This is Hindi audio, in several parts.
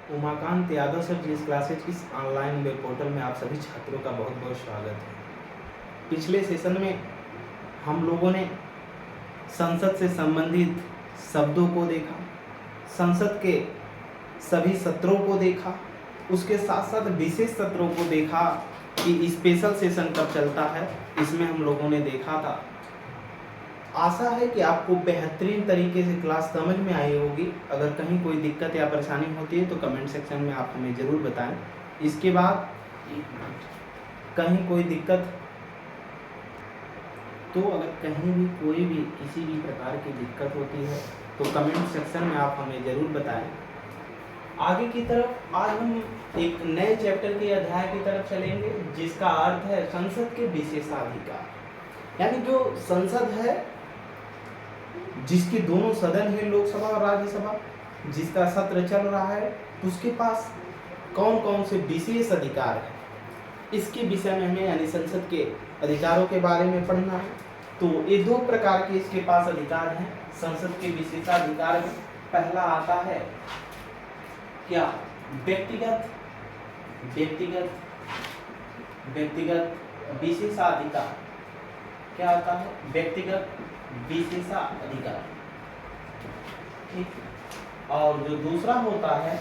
उमाकांत यादव सर जी, इस क्लासेज की ऑनलाइन वेब पोर्टल में आप सभी छात्रों का बहुत बहुत स्वागत है। पिछले सेशन में हम लोगों ने संसद से संबंधित शब्दों को देखा, संसद के सभी सत्रों को देखा, उसके साथ साथ विशेष सत्रों को देखा कि स्पेशल सेशन कब चलता है, इसमें हम लोगों ने देखा था। आशा है कि आपको बेहतरीन तरीके से क्लास समझ में आई होगी। अगर कहीं कोई दिक्कत या परेशानी होती है तो कमेंट सेक्शन में आप हमें ज़रूर बताएं। इसके बाद कहीं कोई दिक्कत तो अगर कहीं भी कोई भी किसी भी प्रकार की दिक्कत होती है तो कमेंट सेक्शन में आप हमें ज़रूर बताएं। आगे की तरफ आज हम एक नए चैप्टर के अध्याय की तरफ चलेंगे जिसका अर्थ है संसद के विशेषाधिकार। यानी जो संसद है, जिसके दोनों सदन है, लोकसभा और राज्यसभा, जिसका सत्र चल रहा है, उसके पास कौन कौन से विशेष अधिकार है, इसके विषय में हमें यानी संसद के अधिकारों के बारे में पढ़ना है। तो ये दो प्रकार के इसके पास अधिकार हैं संसद के विशेषाधिकार में। पहला आता है क्या, व्यक्तिगत विशेषाधिकार। क्या आता है? व्यक्तिगत विशेषाधिकार। ठीक। और जो दूसरा होता है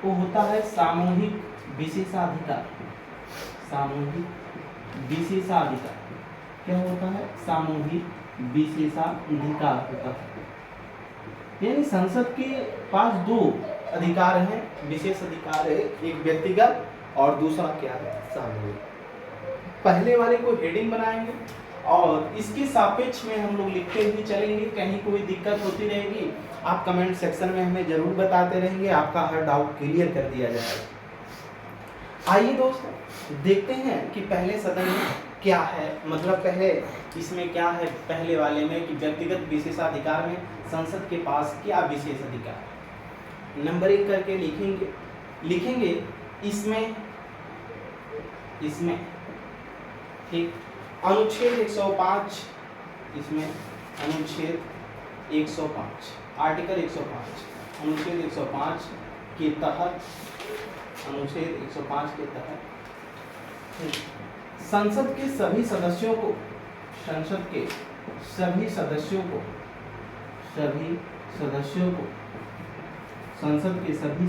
वो होता है सामूहिक विशेषाधिकार। सामूहिक विशेषाधिकार क्या होता है? सामूहिक विशेषाधिकार होता है। यानी संसद के पास दो अधिकार हैं, विशेष अधिकार है, एक व्यक्तिगत और दूसरा क्या है? सामूहिक। पहले वाले को हेडिंग बनाएंगे और इसके सापेक्ष में हम लोग लिखते हुए चलेंगे। कहीं कोई दिक्कत होती रहेगी आप कमेंट सेक्शन में हमें जरूर बताते रहेंगे, आपका हर डाउट क्लियर कर दिया जाएगा। आइए दोस्तों देखते हैं कि पहले सदन में क्या है, मतलब पहले इसमें क्या है, पहले वाले में कि व्यक्तिगत विशेषाधिकार में संसद के पास क्या विशेष अधिकार है। नंबरिंग करके लिखेंगे इसमें ठीक। अनुच्छेद 105, इसमें अनुच्छेद 105, आर्टिकल 105, अनुच्छेद 105 के तहत, अनुच्छेद 105 के तहत संसद के सभी सदस्यों को, संसद के सभी सदस्यों को, संसद के सभी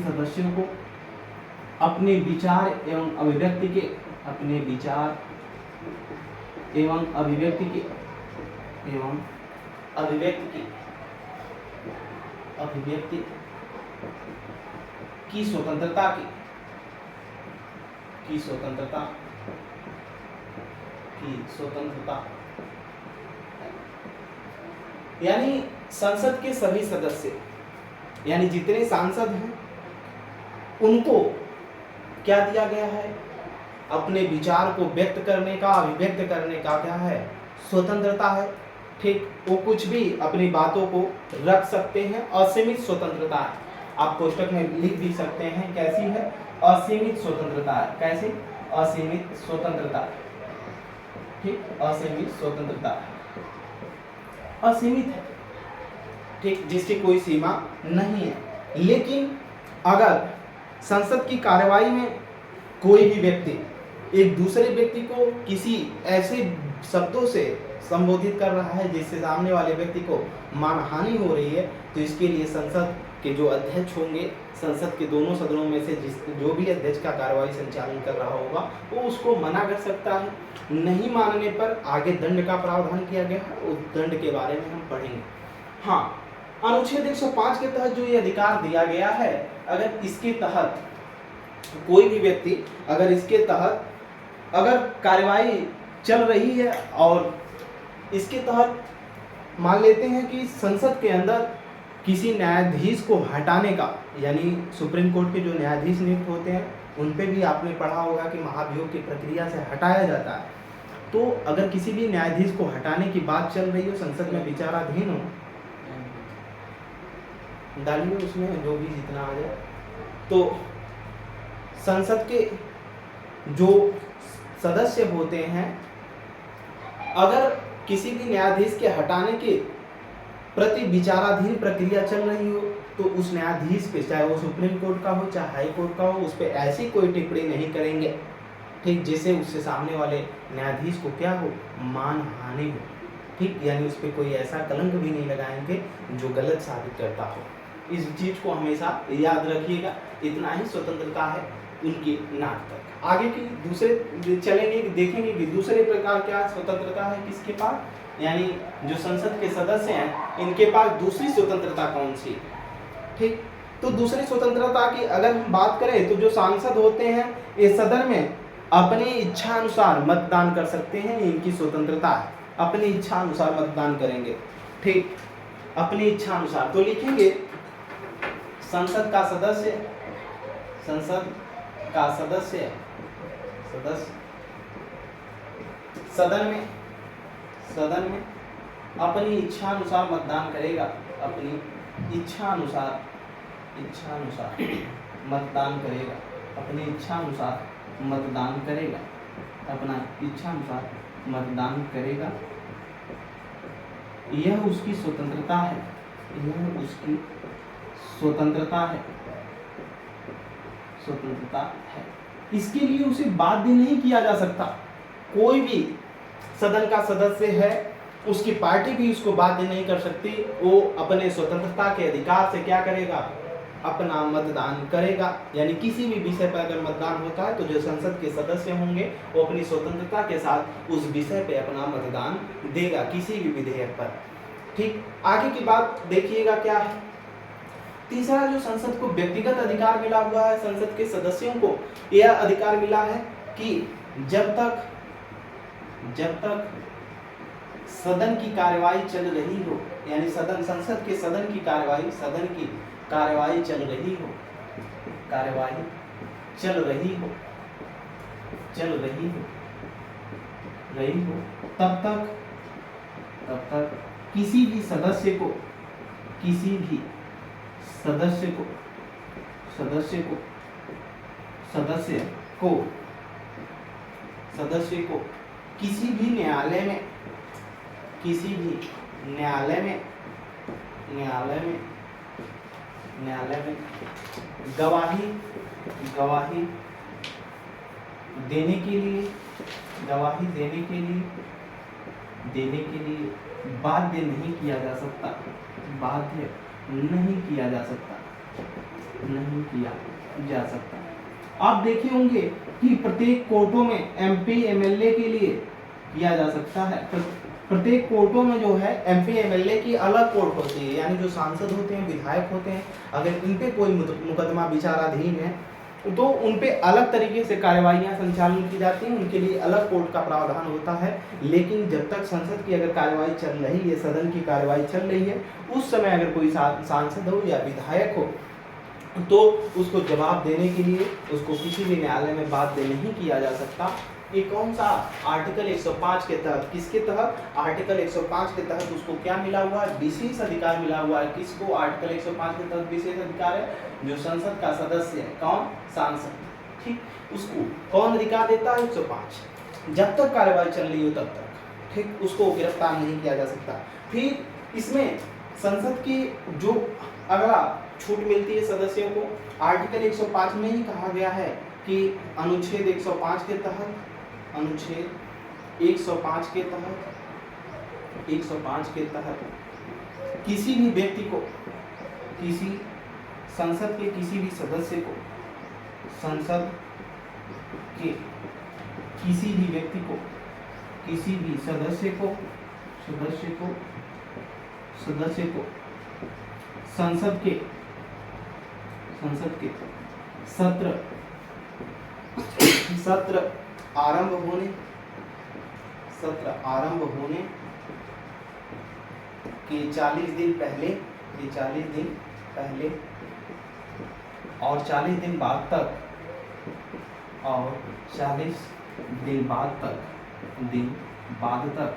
सदस्यों को अपने विचार एवं अभिव्यक्ति की स्वतंत्रता यानी संसद के सभी सदस्य यानी जितने सांसद हैं उनको क्या दिया गया है? अपने विचार को व्यक्त करने का, अभिव्यक्त करने का क्या है? स्वतंत्रता है। ठीक। वो कुछ भी अपनी बातों को रख सकते हैं, असीमित स्वतंत्रता है। आप पुस्तक में लिख भी सकते हैं कैसी है? असीमित स्वतंत्रता है। कैसे? असीमित स्वतंत्रता। ठीक, असीमित स्वतंत्रता असीमित है, ठीक, जिसकी कोई सीमा नहीं है। लेकिन अगर संसद की कार्यवाही में कोई भी व्यक्ति एक दूसरे व्यक्ति को किसी ऐसे शब्दों से संबोधित कर रहा है जिससे सामने वाले व्यक्ति को मानहानि हो रही है, तो इसके लिए संसद के जो अध्यक्ष होंगे, संसद के दोनों सदनों में से जो भी अध्यक्ष का कार्यवाही संचालन कर रहा होगा वो उसको मना कर सकता है। नहीं मानने पर आगे दंड का प्रावधान किया गया है, उस दंड के बारे में हम पढ़ेंगे। हाँ, अनुच्छेद 105 के तहत जो ये अधिकार दिया गया है, अगर इसके तहत कोई भी व्यक्ति अगर इसके तहत अगर कार्यवाही चल रही है और इसके तहत मान लेते हैं कि संसद के अंदर किसी न्यायाधीश को हटाने का, यानी सुप्रीम कोर्ट के जो न्यायाधीश नियुक्त होते हैं उन पे भी आपने पढ़ा होगा कि महाभियोग की प्रक्रिया से हटाया जाता है। तो अगर किसी भी न्यायाधीश को हटाने की बात चल रही हो, संसद में विचाराधीन हो, डालिए उसमें जो भी जितना आ जाए, तो संसद के जो सदस्य होते हैं अगर किसी भी न्यायाधीश के हटाने के प्रति विचाराधीन प्रक्रिया चल रही हो तो उस न्यायाधीश पे, चाहे वो सुप्रीम कोर्ट का हो चाहे हाई कोर्ट का हो, उस पर ऐसी कोई टिप्पणी नहीं करेंगे, ठीक, जिससे उससे सामने वाले न्यायाधीश को क्या हो, मानहानि हो, ठीक, यानी उस पर कोई ऐसा कलंक भी नहीं लगाएंगे जो गलत साबित करता हो। इस चीज को हमेशा याद रखिएगा। इतना ही स्वतंत्रता है उनकी नाक तक। आगे की दूसरे चलेंगे, देखेंगे कि दूसरे प्रकार क्या स्वतंत्रता है किसके पास, यानी जो संसद के सदस्य हैं इनके पास दूसरी स्वतंत्रता कौन सी, ठीक। तो दूसरी स्वतंत्रता की अगर हम बात करें तो जो सांसद होते हैं ये सदन में अपनी इच्छा अनुसार मतदान कर सकते हैं, इनकी स्वतंत्रता है, अपनी इच्छा अनुसार मतदान करेंगे, ठीक, अपनी इच्छा अनुसार। तो लिखेंगे संसद का सदस्य, संसद का सदस्य सदन में अपनी इच्छा अनुसार मतदान करेगा, अपनी इच्छा अनुसार मतदान करेगा, अपनी इच्छा अनुसार मतदान करेगा, अपना इच्छा अनुसार मतदान करेगा। यह उसकी स्वतंत्रता है, यह उसकी स्वतंत्रता है। इसके लिए उसे बाध्य नहीं किया जा सकता। कोई भी सदन का सदस्य है, उसकी पार्टी भी उसको बाध्य नहीं कर सकती। वो अपने स्वतंत्रता के अधिकार से क्या करेगा, अपना मतदान करेगा। यानी किसी भी विषय पर अगर मतदान होता है तो जो संसद के सदस्य होंगे वो अपनी स्वतंत्रता के साथ उस विषय पे अपना मतदान देगा, किसी भी विधेयक पर, ठीक। आगे की बात देखिएगा क्या है। तीसरा, जो संसद को व्यक्तिगत अधिकार मिला हुआ है, संसद के सदस्यों को यह अधिकार मिला है कि जब तक सदन की कार्यवाही चल रही हो, यानी संसद के सदन की कार्यवाही चल रही हो, तब तक किसी भी सदस्य को किसी भी न्यायालय में गवाही देने के लिए बाध्य नहीं किया जा सकता। आप देखे होंगे कि प्रत्येक कोर्टों में एमपी एमएलए के लिए किया जा सकता है। प्रत्येक कोर्टों में जो है एमपी एमएलए की अलग कोर्ट होती है, यानी जो सांसद होते हैं, विधायक होते हैं, अगर इन पे कोई मुकदमा विचाराधीन है तो उन पे अलग तरीके से कार्यवाहियां संचालन की जाती हैं, उनके लिए अलग कोर्ट का प्रावधान होता है। लेकिन जब तक संसद की अगर कार्यवाही चल रही है, सदन की कार्यवाही चल रही है, उस समय अगर कोई सांसद हो या विधायक हो तो उसको जवाब देने के लिए उसको किसी भी न्यायालय में बाध्य नहीं किया जा सकता। ये कौन सा आर्टिकल 105 के तहत, किसके तहत, आर्टिकल 105 के तहत उसको क्या मिला हुआ है, विशेष अधिकार मिला हुआ है। किसको आर्टिकल 105 के तहत विशेष अधिकार है, जो संसद का सदस्य है, कौन, सांसद, ठीक, उसको कौन अधिकार देता है, 105, जब तक कार्यवाही चल रही हो तब तक, ठीक, उसको गिरफ्तार नहीं किया जा सकता। फिर इसमें संसद की जो अगला छूट मिलती है सदस्यों को, आर्टिकल 105 में ही कहा गया है कि अनुच्छेद 105 के तहत किसी भी व्यक्ति को, संसद के किसी भी सदस्य को, संसद के किसी भी व्यक्ति को, किसी भी सदस्य को संसद के सत्र आरंभ होने के 40 दिन पहले और 40 दिन बाद तक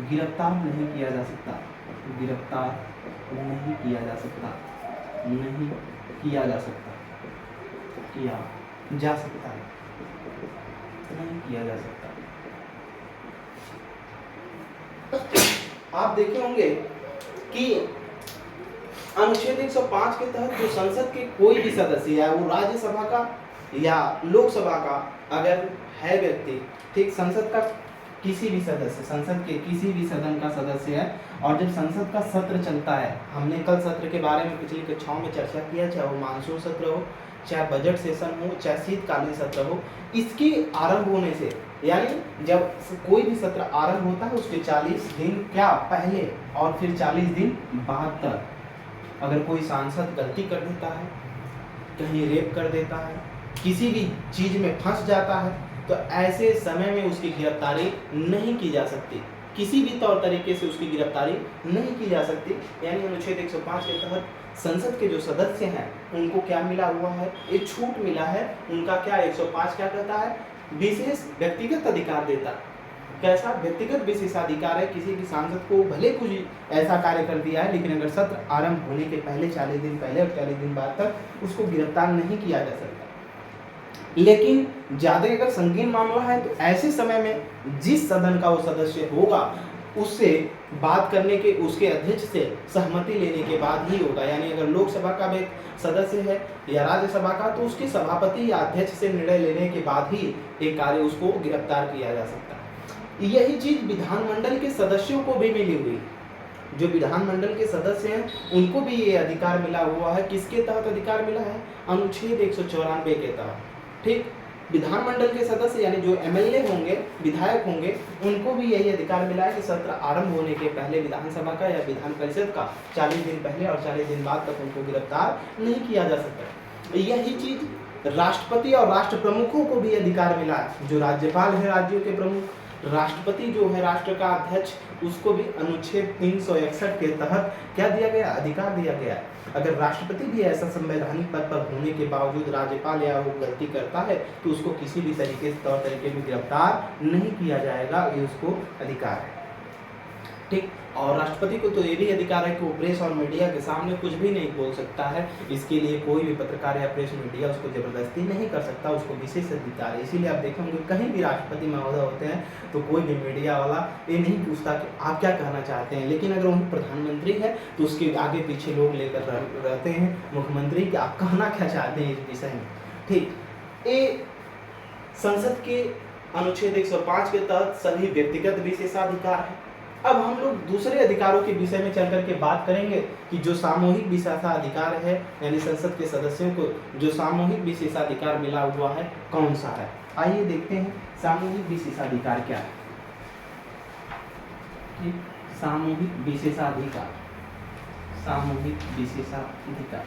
गिरफ्तार नहीं किया जा सकता, आप देखे होंगे कि अनुच्छेद 105 के तहत जो संसद के कोई भी सदस्य है, वो राज्यसभा का या लोकसभा का अगर है व्यक्ति, ठीक, संसद का किसी भी सदस्य, संसद के किसी भी सदन का सदस्य है, और जब संसद का सत्र चलता है, हमने कल सत्र के बारे में पिछली कक्षाओं में चर्चा किया, चाहे वो मानसून सत्र हो, चाहे बजट सेशन हो, चाहे शीतकालीन सत्र हो, इसके आरंभ होने से, यानी जब कोई भी सत्र आरंभ होता है उसके 40 दिन क्या पहले और फिर 40 दिन बाद तक अगर कोई सांसद गलती कर देता है, कहीं रेप कर देता है, किसी भी चीज में फंस जाता है, तो ऐसे समय में उसकी गिरफ्तारी नहीं की जा सकती, किसी भी तौर तरीके से उसकी गिरफ्तारी नहीं की जा सकती। यानी अनुच्छेद 105 के तहत संसद के जो सदस्य हैं उनको क्या मिला हुआ है, एक छूट मिला है उनका। क्या 105 क्या कहता है, विशेष व्यक्तिगत अधिकार देता है। कैसा व्यक्तिगत विशेषाधिकार है, किसी भी सांसद को भले कुछ ऐसा कार्य कर दिया है, लेकिन अगर सत्र आरंभ होने के पहले 40 दिन पहले और 40 दिन बाद तक उसको गिरफ्तार नहीं किया जा सकता। लेकिन ज्यादा अगर संगीन मामला है तो ऐसे समय में जिस सदन का वो सदस्य होगा उससे बात करने के, उसके अध्यक्ष से सहमति लेने के बाद ही होगा। यानी अगर लोकसभा का भी सदस्य है या राज्यसभा का, तो उसके सभापति या अध्यक्ष से निर्णय लेने के बाद ही एक कार्य उसको गिरफ्तार किया जा सकता है। यही चीज विधानमंडल के सदस्यों को भी मिली हुई, जो विधानमंडल के सदस्य हैं उनको भी ये अधिकार मिला हुआ है। किसके तहत अधिकार मिला है, अनुच्छेद 194 के तहत, ठीक। विधानमंडल के सदस्य यानी जो एमएलए होंगे, विधायक होंगे, उनको भी यही अधिकार मिला है कि सत्र आरंभ होने के पहले विधानसभा का या विधान परिषद का 40 दिन पहले और 40 दिन बाद तक उनको गिरफ्तार नहीं किया जा सकता। यही चीज राष्ट्रपति और राष्ट्र प्रमुखों को भी अधिकार मिला है। जो राज्यपाल है राज्यों के प्रमुख, राष्ट्रपति जो है राष्ट्र का अध्यक्ष, उसको भी अनुच्छेद 361 के तहत क्या दिया गया, अधिकार दिया गया। अगर राष्ट्रपति भी ऐसा संवैधानिक पद पर होने के बावजूद राज्यपाल या वो गलती करता है तो उसको किसी भी तरीके से तौर तरीके में गिरफ्तार नहीं किया जाएगा, ये उसको अधिकार है, ठीक। और राष्ट्रपति को तो ये भी अधिकार है कि वो प्रेस और मीडिया के सामने कुछ भी नहीं बोल सकता है। इसके लिए कोई भी पत्रकार या प्रेस मीडिया उसको जबरदस्ती नहीं कर सकता, उसको विशेष अधिकार है। इसीलिए आप देखेंगे कहीं भी राष्ट्रपति महोदय होते हैं तो कोई भी मीडिया वाला ये नहीं पूछता कि आप क्या कहना चाहते हैं। लेकिन अगर वहीं प्रधानमंत्री है तो उसके आगे पीछे लोग लेकर रहते हैं, मुख्यमंत्री कि आप कहना क्या चाहते हैं इस विषय में, ठीक। ये संसद के अनुच्छेद 105 के तहत सभी व्यक्तिगत विशेषाधिकार है। अब हम लोग दूसरे अधिकारों के विषय में चल करके बात करेंगे कि जो सामूहिक विशेषाधिकार है, यानी संसद के सदस्यों को जो सामूहिक विशेषाधिकार मिला हुआ है कौन सा है। आइए देखते हैं सामूहिक विशेषाधिकार क्या है। सामूहिक विशेषाधिकार, सामूहिक विशेषाधिकार,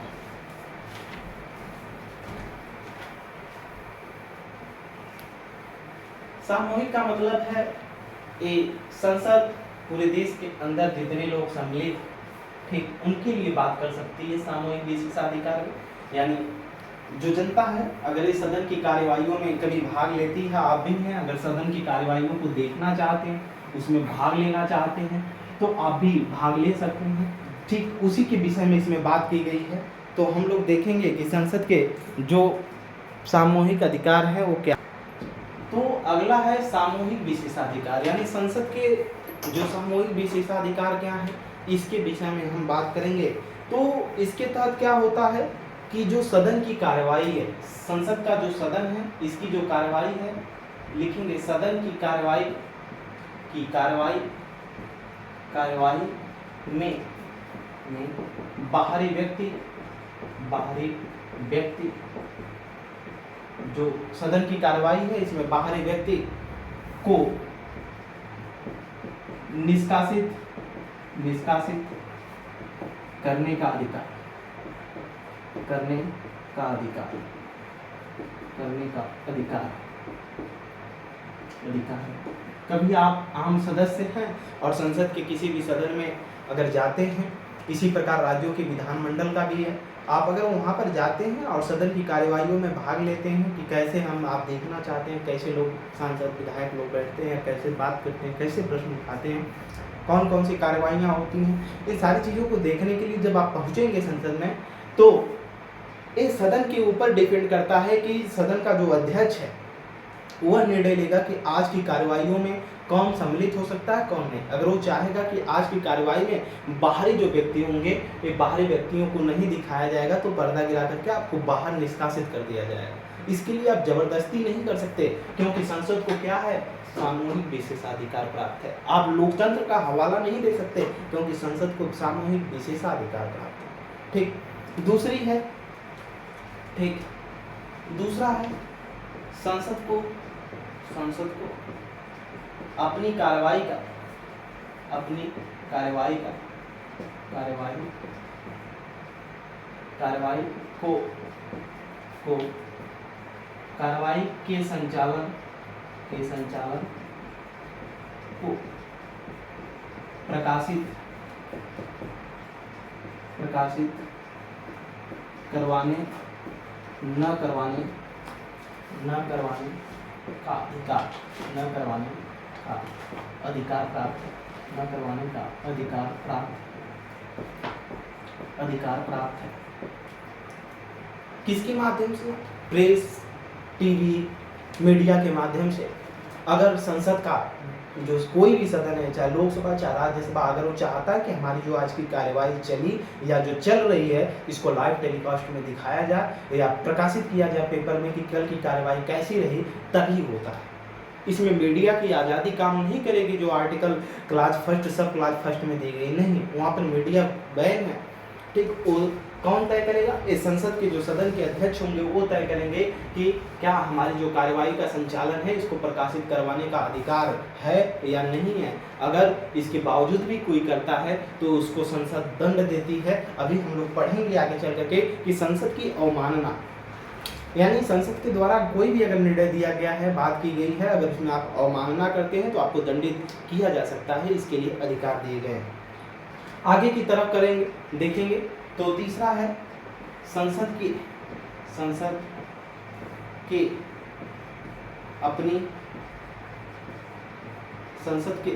सामूहिक का मतलब है संसद पूरे देश के अंदर जितने लोग सम्मिलित, ठीक, उनके लिए बात कर सकती है सामूहिक विशेषाधिकार। यानी जो जनता है अगर इस सदन की कार्यवाहियों में कभी भाग लेती है, आप भी हैं, अगर सदन की कार्यवाहियों को देखना चाहते हैं, उसमें भाग लेना चाहते हैं तो आप भी भाग ले सकते हैं, ठीक। उसी के विषय में इसमें बात की गई है। तो हम लोग देखेंगे कि संसद के जो सामूहिक अधिकार है वो क्या। तो अगला है सामूहिक विशेषाधिकार, यानी संसद के जो सामूहिक विशेषाधिकार क्या है इसके विषय में हम बात करेंगे। तो इसके तहत क्या होता है कि जो सदन की कार्यवाही है, संसद का जो सदन है, इसकी जो कार्यवाही है, लिखेंगे सदन की कार्यवाही में बाहरी व्यक्ति जो सदन की कार्यवाही है इसमें बाहरी व्यक्ति को निष्कासित करने का अधिकार, कभी आप आम सदस्य हैं और संसद के किसी भी सदन में अगर जाते हैं, इसी प्रकार राज्यों के विधानमंडल का भी है, आप अगर वहाँ पर जाते हैं और सदन की कार्यवाहियों में भाग लेते हैं कि कैसे आप देखना चाहते हैं कैसे लोग सांसद विधायक लोग बैठते हैं, कैसे बात करते हैं, कैसे प्रश्न उठाते हैं, कौन कौन सी कार्यवाहियाँ होती हैं, इन सारी चीज़ों को देखने के लिए जब आप पहुँचेंगे संसद में तो इस सदन के ऊपर डिपेंड करता है कि सदन का जो अध्यक्ष है वह निर्णय लेगा कि आज की कार्यवाहियों में कौन सम्मिलित हो सकता है कौन नहीं। अगर वो चाहेगा कि आज की कार्यवाही में बाहरी जो व्यक्ति होंगे ये बाहरी व्यक्तियों को नहीं दिखाया जाएगा तो पर्दा गिरा करके आपको बाहर निष्कासित कर दिया जाएगा। इसके लिए आप जबरदस्ती नहीं कर सकते, क्योंकि संसद को क्या है, सामूहिक विशेषाधिकार प्राप्त है। आप लोकतंत्र का हवाला नहीं दे सकते क्योंकि संसद को सामूहिक विशेषाधिकार प्राप्त है। ठीक, दूसरी है, ठीक, दूसरा है संसद को अपनी कार्यवाही के संचालन को प्रकाशित करवाने न करवाने का अधिकार प्राप्त है। किसके माध्यम से? प्रेस, टीवी, मीडिया के माध्यम से। अगर संसद का जो कोई भी सदन है, चाहे लोकसभा चाहे राज्यसभा, अगर वो चाहता है कि हमारी जो आज की कार्यवाही चली या जो चल रही है इसको लाइव टेलीकास्ट में दिखाया जाए या प्रकाशित किया जाए पेपर में कि कल की कार्यवाही कैसी रही, तभी होता है। इसमें मीडिया की आज़ादी काम नहीं करेगी जो आर्टिकल क्लास फर्स्ट सब क्लास फर्स्ट में दी गई, नहीं, वहाँ पर मीडिया बैन है। ठीक, वो कौन तय करेगा? इस संसद के जो सदन के अध्यक्ष होंगे वो तय करेंगे कि क्या हमारी जो कार्यवाही का संचालन है इसको प्रकाशित करवाने का अधिकार है या नहीं है। अगर इसके बावजूद भी कोई करता है तो उसको संसद दंड देती है। अभी हम लोग पढ़ेंगे आगे चल करके कि संसद की अवमानना, यानी संसद के द्वारा कोई भी अगर निर्णय दिया गया है, बात की गई है, अगर उसमें आप अवमानना करते हैं तो आपको दंडित किया जा सकता है। इसके लिए अधिकार दिए गए हैं। आगे की तरफ करेंगे, देखेंगे तो तीसरा है संसद की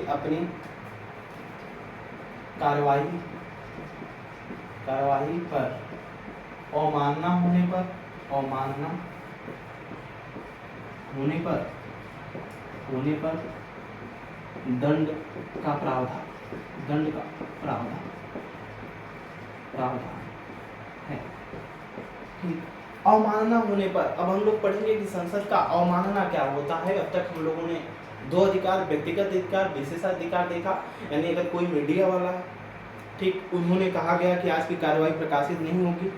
अपनी कार्यवाही पर अवमानना होने पर दंड का प्रावधान है। ठीक, अवमानना होने पर अब हम लोग पढ़ेंगे कि संसद का अवमानना क्या होता है। अब तक हम लोगों ने दो अधिकार, व्यक्तिगत अधिकार, विशेषाधिकार देखा। यानी अगर कोई मीडिया वाला है, ठीक, उन्होंने कहा गया कि आज की कार्यवाही प्रकाशित नहीं होगी,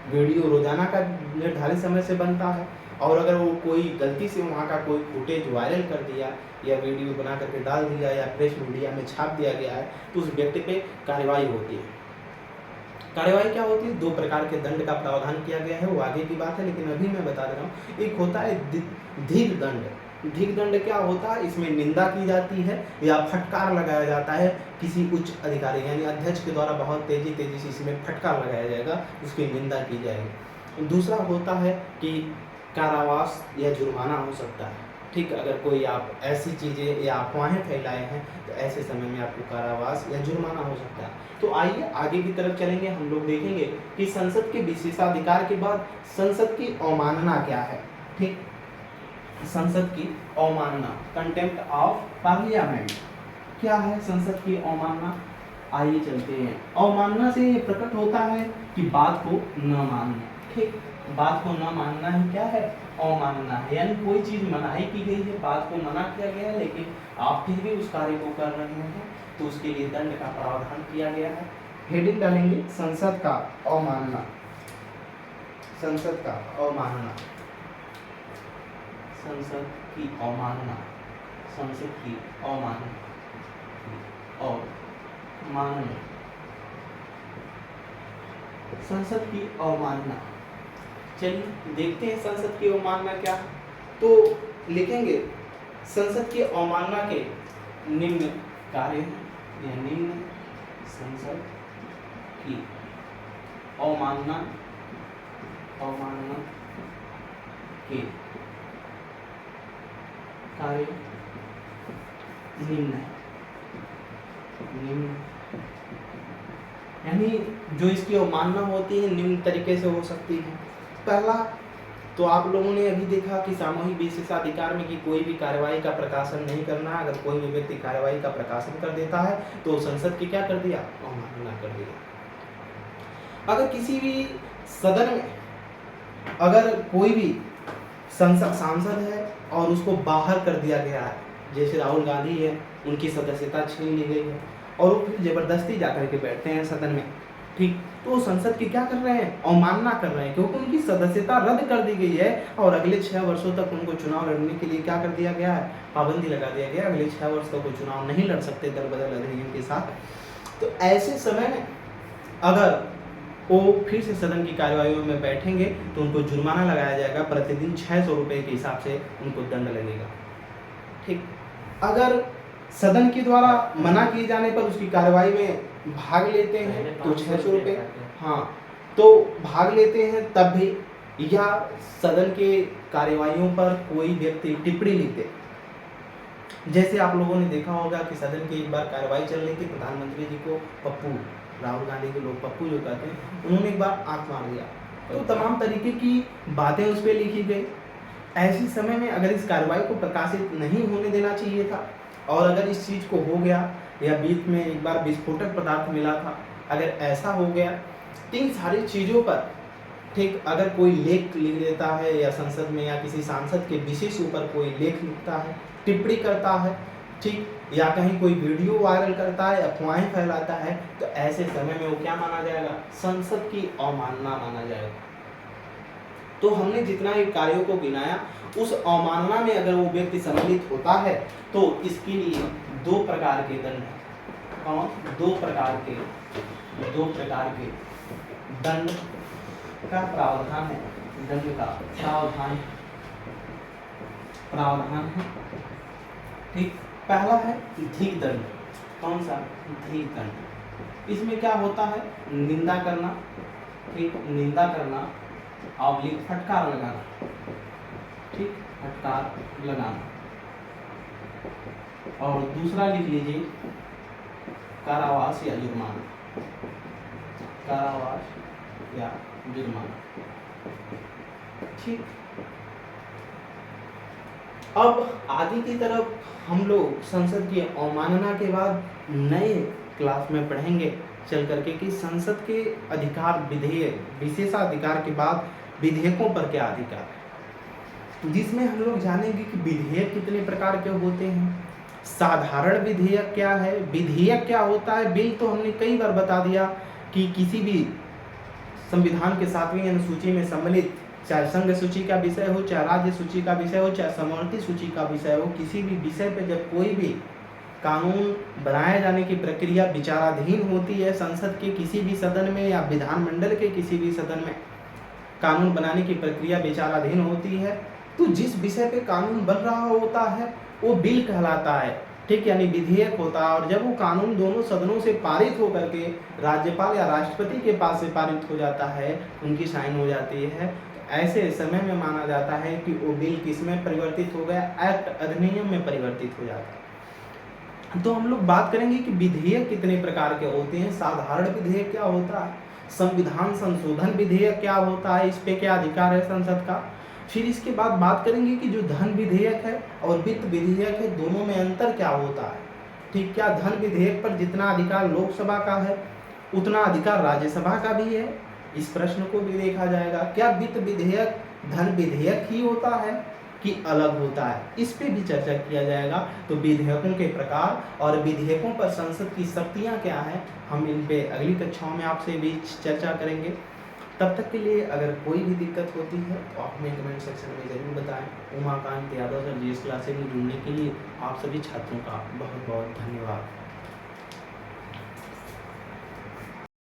वीडियो रोजाना का निर्धारित समय से बनता है, और अगर वो कोई गलती से वहाँ का कोई फुटेज वायरल कर दिया या वीडियो बना करके डाल दिया या प्रेस मीडिया में छाप दिया गया है तो उस व्यक्ति पे कार्यवाही होती है। कार्यवाही क्या होती है? दो प्रकार के दंड का प्रावधान किया गया है, वो आगे की बात है, लेकिन अभी मैं बता दे रहा हूँ। एक होता है धिक दंड। धिक दंड क्या होता है? इसमें निंदा की जाती है या फटकार लगाया जाता है किसी उच्च अधिकारी, यानी अध्यक्ष के द्वारा बहुत तेजी से इसमें फटकार लगाया जाएगा, उसकी निंदा की जाएगी। दूसरा होता है कि कारावास या जुर्माना हो सकता है। ठीक, अगर कोई आप ऐसी चीज़ें या अफवाहें फैलाए हैं तो ऐसे समय में आपको कारावास या जुर्माना हो सकता है। तो आइए आगे की तरफ चलेंगे, हम लोग देखेंगे कि संसद के विशेषाधिकार के बाद संसद की अवमानना क्या है। ठीक, संसद की अवमानना, कंटेम्प्ट ऑफ पार्लियामेंट क्या है? संसद की अवमानना, आइए चलते हैं। अवमानना से ये प्रकट होता है कि बात को न मानना। ठीक, बात को न मानना ही क्या है? अवमानना है। यानी कोई चीज मनाही की गई है, बात को मना किया गया है, लेकिन आप फिर भी उस कार्य को कर रहे हैं तो उसके लिए दंड का प्रावधान किया गया है। हेडिंग डालेंगे संसद का अवमानना, संसद का अवमानना, संसद की अवमानना, संसद की अवमानना और मानना, संसद की अवमानना। चलिए देखते हैं संसद की अवमानना क्या है। तो लिखेंगे संसद की अवमानना के निम्न कार्य हैं या निम्न संसद की अवमानना के कार्य निम्न है। निम्न यानी जो इसकी अवमानना होती है निम्न तरीके से हो सकती है। पहला, तो आप लोगों ने अभी देखा कि सामूहिक विशेषाधिकार में कि कोई भी कार्यवाही का प्रकाशन नहीं करना। अगर कोई भी व्यक्ति कार्यवाही का प्रकाशन कर देता है तो संसद की क्या कर दिया, अवमानना कर दिया। अगर किसी भी सदन में अगर कोई भी सांसद है और उसको बाहर कर दिया गया है, जैसे राहुल गांधी है, उनकी सदस्यता छीन ली गई है और वो फिर जबरदस्ती जाकर के बैठते हैं सदन में, ठीक, तो संसद की क्या कर रहे हैं, अवमानना कर रहे हैं, क्योंकि उनकी सदस्यता रद्द कर दी गई है और अगले 6 वर्षों तक उनको चुनाव लड़ने के लिए क्या कर दिया गया है, पाबंदी लगा दिया गया। अगले 6 वर्ष तक वो चुनाव नहीं लड़ सकते दल बदल अधिनियम के साथ। तो ऐसे समय में अगर वो फिर से सदन की कार्यवाही में बैठेंगे तो उनको जुर्माना लगाया जाएगा, प्रतिदिन 600 रुपये के हिसाब से उनको दंड लगेगा, ठीक। अगर सदन के द्वारा मना किए जाने पर उसकी कार्यवाही में भाग लेते हैं तो 600 रुपये, हाँ, तो भाग लेते हैं तब भी, या सदन के कार्यवाहियों पर कोई व्यक्ति टिप्पणी लिखते, जैसे आप लोगों ने देखा होगा कि सदन की एक बार कार्यवाही चल रही थी, प्रधानमंत्री जी को पप्पू, राहुल गांधी के लोग पप्पू जो कहते हैं, उन्होंने एक बार आंख मार दिया, तो तमाम तरीके की बातें उस पर लिखी गई। ऐसे समय में अगर इस कार्रवाई को प्रकाशित नहीं होने देना चाहिए था, और अगर इस चीज़ को हो गया या बीच में एक बार विस्फोटक पदार्थ मिला था, अगर ऐसा हो गया, इन सारी चीज़ों पर, ठीक, अगर कोई लेख लिख देता है या संसद में या किसी सांसद के विशेष ऊपर कोई लेख लिखता है, टिप्पणी करता है, ठीक, या कहीं कोई वीडियो वायरल करता है, अफवाहें फैलाता है, तो ऐसे समय में वो क्या माना जाएगा, संसद की अवमानना माना जाएगा। तो हमने जितना ये कार्यों को गिनाया, उस अवमानना में अगर वो व्यक्ति सम्मिलित होता है तो इसके लिए 2 प्रकार के दंड हैं। और 2 प्रकार के दंड का प्रावधान है, दंड का प्रावधान है, ठीक। पहला है धिक दंड। कौन सा, धिक दंड। इसमें क्या होता है, निंदा करना, ठीक, निंदा करना, फटकार लगाना, ठीक, फटकार लगाना। और दूसरा लिख लीजिए कारावास या जुर्माना, कारावास या जुर्माना, ठीक। अब आगे की तरफ हम लोग संसद की अवमानना के बाद नए क्लास में पढ़ेंगे चल करके कि संसद के अधिकार विधेयक, विशेषाधिकार के बाद विधेयकों पर क्या अधिकार है, जिसमें हम लोग जानेंगे कि विधेयक कितने प्रकार के होते हैं, साधारण विधेयक क्या है, विधेयक क्या होता है। बिल तो हमने कई बार बता दिया कि किसी भी संविधान के 7वीं अनुसूची में सम्मिलित, चाहे संघ सूची का विषय हो, चाहे राज्य सूची का विषय हो, चाहे समवर्ती सूची का विषय हो, किसी भी विषय पर जब कोई भी कानून बनाए जाने की प्रक्रिया विचाराधीन होती है, संसद के किसी भी सदन में या विधानमंडल के किसी भी सदन में कानून बनाने की प्रक्रिया विचाराधीन होती है, तो जिस विषय पे कानून बन रहा होता है वो बिल कहलाता है, ठीक, यानी विधेयक होता है। और जब वो कानून दोनों सदनों से पारित होकर के राज्यपाल या राष्ट्रपति के पास से पारित हो जाता है, उनकी साइन हो जाती है, तो ऐसे समय में माना जाता है कि वो बिल किस में परिवर्तित हो गया, एक्ट, अधिनियम में परिवर्तित हो जाता है। तो हम लोग बात करेंगे कि विधेयक कितने प्रकार के होते हैं, साधारण विधेयक क्या होता है, संविधान संशोधन विधेयक क्या होता है, इस पे क्या अधिकार है संसद का। फिर इसके बाद बात करेंगे कि जो धन विधेयक है और वित्त विधेयक है, दोनों में अंतर क्या होता है, ठीक। क्या धन विधेयक पर जितना अधिकार लोकसभा का है उतना अधिकार राज्यसभा का भी है, इस प्रश्न को भी देखा जाएगा। क्या वित्त विधेयक धन विधेयक ही होता है कि अलग होता है, इस पे भी चर्चा किया जाएगा। तो विधेयकों के प्रकार और विधेयकों पर संसद की शक्तियाँ क्या हैं, हम इन पे अगली कक्षाओं में आपसे भी चर्चा करेंगे। तब तक के लिए अगर कोई भी दिक्कत होती है तो आप हमें कमेंट सेक्शन में ज़रूर बताएं। Umakant Yadav sir GS classes में जुड़ने के लिए आप सभी छात्रों का बहुत बहुत धन्यवाद।